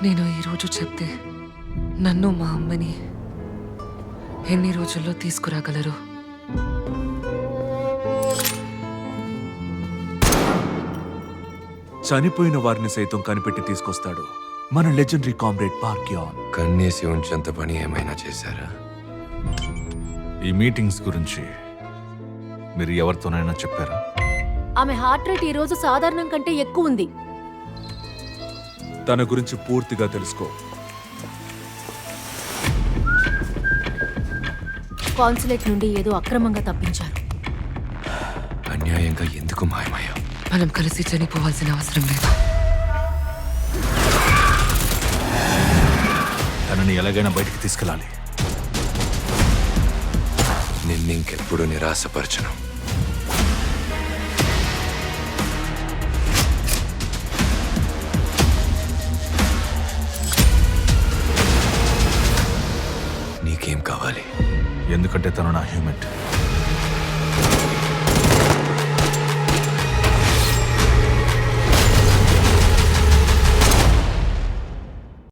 నేను ఈరోజు చెప్తే నన్ను మా అమ్మని ఎన్ని రోజుల్లో తీసుకురాగలరు? చనిపోయిన వారిని సైతం కనిపెట్టి తీసుకొస్తాడు మన లెజెండరీ కామ్రేడ్ పార్క్యాన్. కన్నేసి ఉంచేంత పని ఏమైనా చేశారా? ఈ మీటింగ్స్ గురించి మీరు ఎవరితోనైనా చెప్పారా? ఆమె హార్ట్ రేట్ ఈ రోజు సాధారణం కంటే ఎక్కువ ఉంది. తన గురించి పూర్తిగా తెలుసుకో. కాన్సులేట్ నుండి ఏదో అక్రమంగా తప్పించారు. అన్యాయంగా ఎందుకు మాయమయ్యా? మనం కలిసి చనిపోవాల్సిన అవసరం లేదు. తనని ఎలాగైనా బయటికి తీసుకెళ్ళాలి. నిన్నింకెప్పుడు నిరాశపరచను. నీకేం కావాలి? ఎందుకంటే తను నా హ్యూమన్.